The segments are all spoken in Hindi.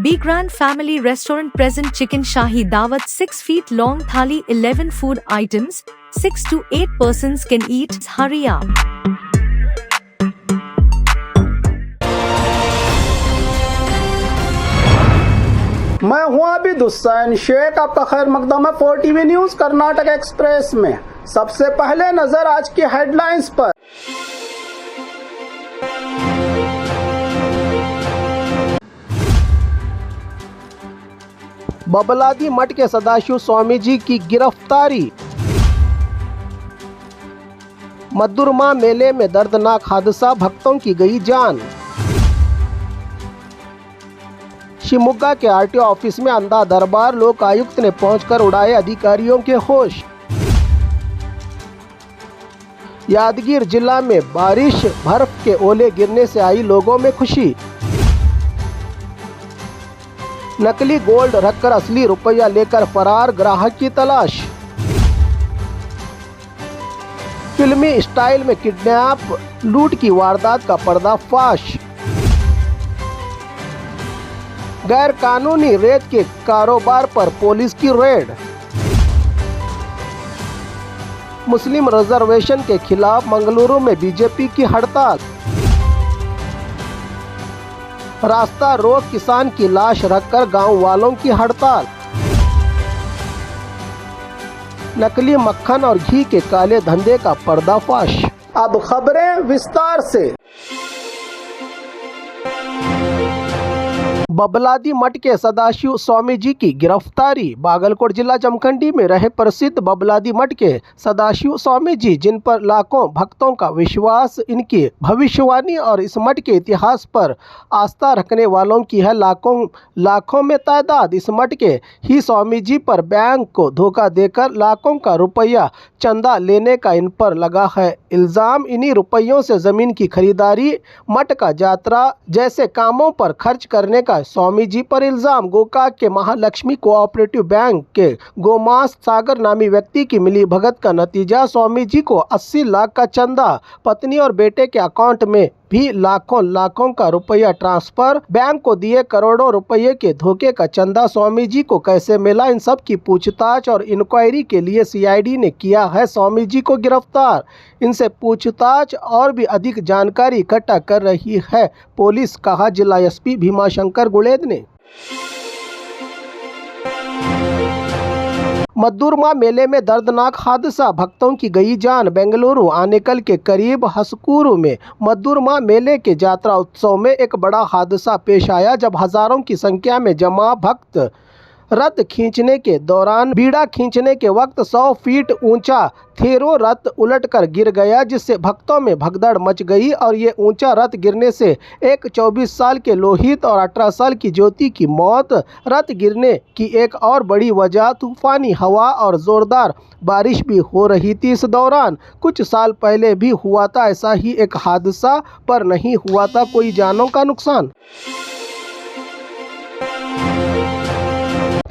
Be Grand Family Restaurant present chicken shahi dawat 6 feet long thali 11 food items, 6 to 8 persons can eat. Hurry up. मैं हूं आबिद हुसैन शेख, आपका खैर मकदम है 4TV न्यूज कर्नाटक एक्सप्रेस में। सबसे पहले नजर आज की हेडलाइंस पर। बबलादी मठ के सदाशिव स्वामी जी की गिरफ्तारी। मधुरमा मेले में दर्दनाक हादसा, भक्तों की गई जान। शिवमोगा के आरटीओ ऑफिस में अंधा दरबार, लोक आयुक्त ने पहुंचकर उड़ाए अधिकारियों के होश। यादगीर जिला में बारिश, बर्फ के ओले गिरने से आई लोगों में खुशी। नकली गोल्ड रखकर असली रुपया लेकर फरार, ग्राहक की तलाश। फिल्मी स्टाइल में किडनैप, लूट की वारदात का पर्दाफाश। गैर कानूनी रेत के कारोबार पर पुलिस की रेड। मुस्लिम रिजर्वेशन के खिलाफ मंगलुरु में बीजेपी की हड़ताल। रास्ता रोक किसान की लाश रखकर गांव वालों की हड़ताल। नकली मक्खन और घी के काले धंधे का पर्दाफाश। अब खबरें विस्तार से। बबलादी मठ के सदाशिव स्वामी जी की गिरफ्तारी। बागलकोट जिला जमखंडी में रहे प्रसिद्ध बबलादी मठ के सदाशिव स्वामी जी, जिन पर लाखों भक्तों का विश्वास, इनकी भविष्यवाणी और इस मठ के इतिहास पर आस्था रखने वालों की है लाखों में तादाद। इस मठ के ही स्वामी जी पर बैंक को धोखा देकर लाखों का रुपया चंदा लेने का इन पर लगा है इल्ज़ाम। इन्हीं रुपयों से ज़मीन की खरीदारी, मठ का यात्रा जैसे कामों पर खर्च करने का स्वामी जी पर इल्जाम। गोकाक के महालक्ष्मी कोऑपरेटिव बैंक के गोमास सागर नामी व्यक्ति की मिली भगत का नतीजा, स्वामी जी को 80 लाख का चंदा, पत्नी और बेटे के अकाउंट में भी लाखों का रुपया ट्रांसफर, बैंक को दिए करोड़ों रुपए के धोखे का चंदा स्वामी जी को कैसे मिला, इन सब की पूछताछ और इंक्वायरी के लिए सीआईडी ने किया है स्वामी जी को गिरफ्तार। इनसे पूछताछ और भी अधिक जानकारी इकट्ठा कर रही है पुलिस, कहा जिला एसपी भीमाशंकर गुलेद ने। मधुरमा मेले में दर्दनाक हादसा, भक्तों की गई जान। बेंगलुरु आनेकल के करीब हसकूरू में मधुरमा मेले के यात्रा उत्सव में एक बड़ा हादसा पेश आया, जब हजारों की संख्या में जमा भक्त रथ खींचने के दौरान बीड़ा खींचने के वक्त 100 फीट ऊंचा थेरो रथ उलटकर गिर गया, जिससे भक्तों में भगदड़ मच गई। और ये ऊंचा रथ गिरने से एक 24 साल के लोहित और 18 साल की ज्योति की मौत। रथ गिरने की एक और बड़ी वजह तूफानी हवा और जोरदार बारिश भी हो रही थी। इस दौरान कुछ साल पहले भी हुआ था ऐसा ही एक हादसा, पर नहीं हुआ था कोई जानों का नुकसान।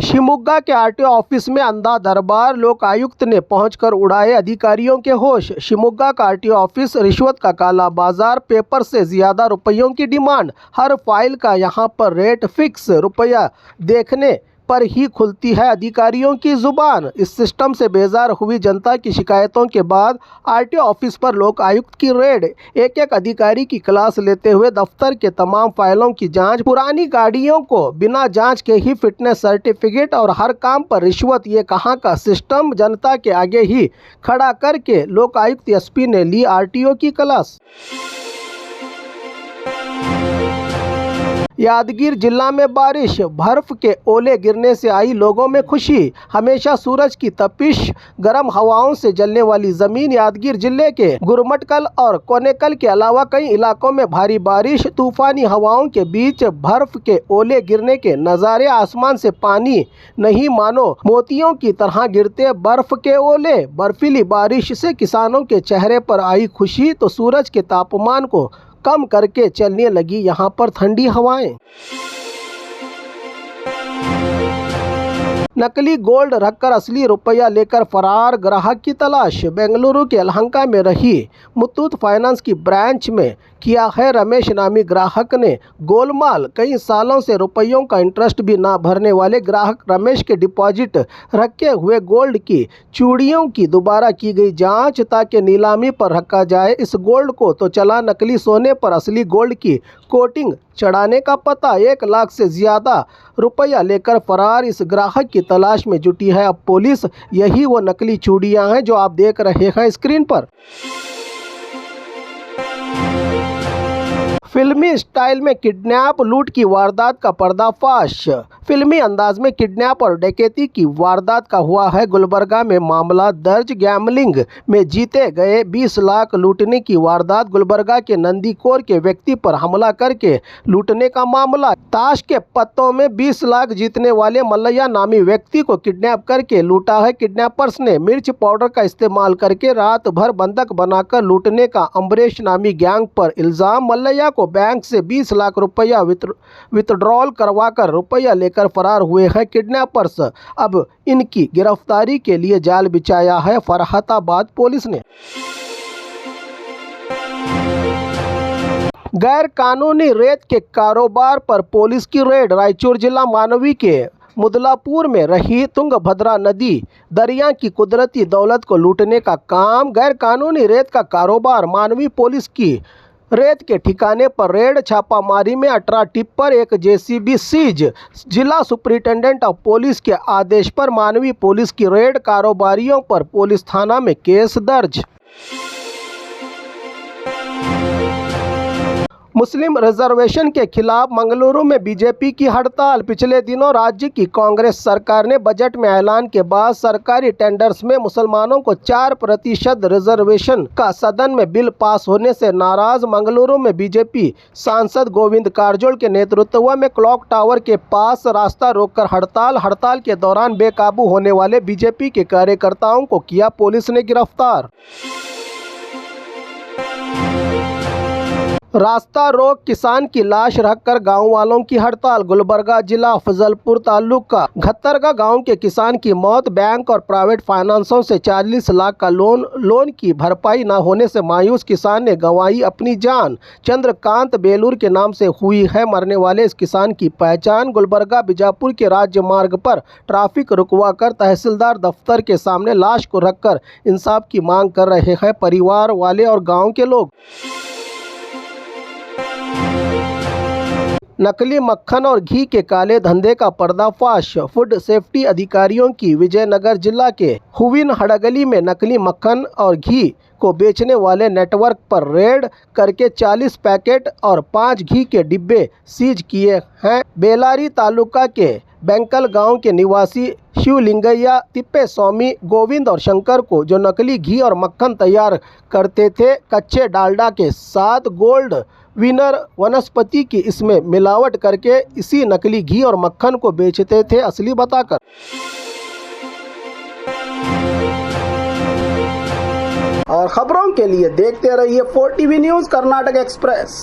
शिवमोगा के आरटीओ ऑफिस में अंधा दरबार, लोक आयुक्त ने पहुंचकर उड़ाए अधिकारियों के होश। शिवमोगा का आरटीओ ऑफिस, रिश्वत का काला बाजार, पेपर से ज्यादा रुपयों की डिमांड, हर फाइल का यहां पर रेट फिक्स, रुपया देखने पर ही खुलती है अधिकारियों की जुबान। इस सिस्टम से बेजार हुई जनता की शिकायतों के बाद आरटीओ ऑफिस पर लोक आयुक्त की रेड। एक अधिकारी की क्लास लेते हुए दफ्तर के तमाम फाइलों की जांच, पुरानी गाड़ियों को बिना जांच के ही फिटनेस सर्टिफिकेट और हर काम पर रिश्वत, ये कहाँ का सिस्टम। जनता के आगे ही खड़ा करके लोक आयुक्त एसपी ने ली आरटीओ की क्लास। यादगीर जिला में बारिश, बर्फ के ओले गिरने से आई लोगों में खुशी। हमेशा सूरज की तपिश, गर्म हवाओं से जलने वाली जमीन। यादगीर जिले के गुरमटकल और कोनेकल के अलावा कई इलाकों में भारी बारिश, तूफानी हवाओं के बीच बर्फ के ओले गिरने के नज़ारे। आसमान से पानी नहीं, मानो मोतियों की तरह गिरते बर्फ के ओले। बर्फीली बारिश से किसानों के चेहरे पर आई खुशी, तो सूरज के तापमान को कम करके चलने लगी यहाँ पर ठंडी हवाएं। नकली गोल्ड रखकर असली रुपया लेकर फरार, ग्राहक की तलाश। बेंगलुरु के यलहंका में रही मुथूट फाइनेंस की ब्रांच में किया है। रमेश नामी ग्राहक ने गोलमाल कई सालों से रुपयों का इंटरेस्ट भी ना भरने वाले ग्राहक रमेश के डिपॉजिट रखे हुए गोल्ड की चूड़ियों की दोबारा की गई जांच ताकि नीलामी पर रखा जाए। इस गोल्ड को तो चला नकली सोने पर असली गोल्ड की कोटिंग चढ़ाने का पता। 1 लाख से ज्यादा रुपया लेकर फरार इस ग्राहक की तलाश में जुटी है अब पुलिस। यही वो नकली चूड़ियां हैं जो आप देख रहे हैं स्क्रीन पर। फिल्मी स्टाइल में किडनैप लूट की वारदात का पर्दाफाश। फिल्मी अंदाज में किडनैप और डकैती की वारदात का हुआ है गुलबर्गा में मामला दर्ज। गैमलिंग में जीते गए 20 लाख लूटने की वारदात। गुलबर्गा के नंदीकोर के व्यक्ति पर हमला करके लूटने का मामला। ताश के पत्तों में 20 लाख जीतने वाले मल्लैया नामी व्यक्ति को किडनैप करके लूटा है। किडनैपर्स ने मिर्च पाउडर का इस्तेमाल करके रात भर बंधक बनाकर लूटने का अम्बरेश नामी गैंग पर इल्जाम। मल्लैया को बैंक से 20 लाख रुपया विथड्रॉल करवाकर रुपया लेकर फरार हुए हैं किडनैपर्स। अब इनकी गिरफ्तारी के लिए जाल बिछाया है फरहाताबाद पुलिस ने। गैर कानूनी रेत के कारोबार पर पुलिस की रेड। रायचूर जिला मानवी के मुदलापुर में रही तुंगभद्रा नदी दरिया की कुदरती दौलत को लूटने का काम। गैर कानूनी रेत का कारोबार। मानवी पुलिस की रेत के ठिकाने पर रेड। छापामारी में 18 टिप्पर 1 जेसीबी सीज। जिला सुपरिटेंडेंट ऑफ पुलिस के आदेश पर मानवी पुलिस की रेड। कारोबारियों पर पुलिस थाना में केस दर्ज। मुस्लिम रिजर्वेशन के खिलाफ मंगलुरु में बीजेपी की हड़ताल। पिछले दिनों राज्य की कांग्रेस सरकार ने बजट में ऐलान के बाद सरकारी टेंडर्स में मुसलमानों को 4% रिजर्वेशन का सदन में बिल पास होने से नाराज मंगलुरु में बीजेपी सांसद गोविंद कारजोल के नेतृत्व में क्लॉक टावर के पास रास्ता रोककर हड़ताल के दौरान बेकाबू होने वाले बीजेपी के कार्यकर्ताओं को किया पुलिस ने गिरफ्तार। रास्ता रोक किसान की लाश रखकर गांव वालों की हड़ताल। गुलबर्गा जिला फजलपुर तालुका घत्तरगा गांव के किसान की मौत। बैंक और प्राइवेट फाइनेंसों से 40 लाख का लोन की भरपाई न होने से मायूस किसान ने गंवाई अपनी जान। चंद्रकांत बेलूर के नाम से हुई है मरने वाले इस किसान की पहचान। गुलबर्गा बीजापुर के राज्य मार्ग पर ट्रैफिक रुकवाकर तहसीलदार दफ्तर के सामने लाश को रखकर इंसाफ की मांग कर रहे हैं परिवार वाले और गाँव के लोग। नकली मक्खन और घी के काले धंधे का पर्दाफाश। फूड सेफ्टी अधिकारियों की विजयनगर जिला के हुविन हड़गली में नकली मक्खन और घी को बेचने वाले नेटवर्क पर रेड करके 40 पैकेट और 5 घी के डिब्बे सीज किए हैं। बेलारी तालुका के बैंकल गांव के निवासी शिवलिंगैया तिप्पेस्वामी गोविंद और शंकर को जो नकली घी और मक्खन तैयार करते थे कच्चे डालडा के साथ गोल्ड विनर वनस्पति की इसमें मिलावट करके इसी नकली घी और मक्खन को बेचते थे असली बताकर। और खबरों के लिए देखते रहिए 4 TV न्यूज़ कर्नाटक एक्सप्रेस।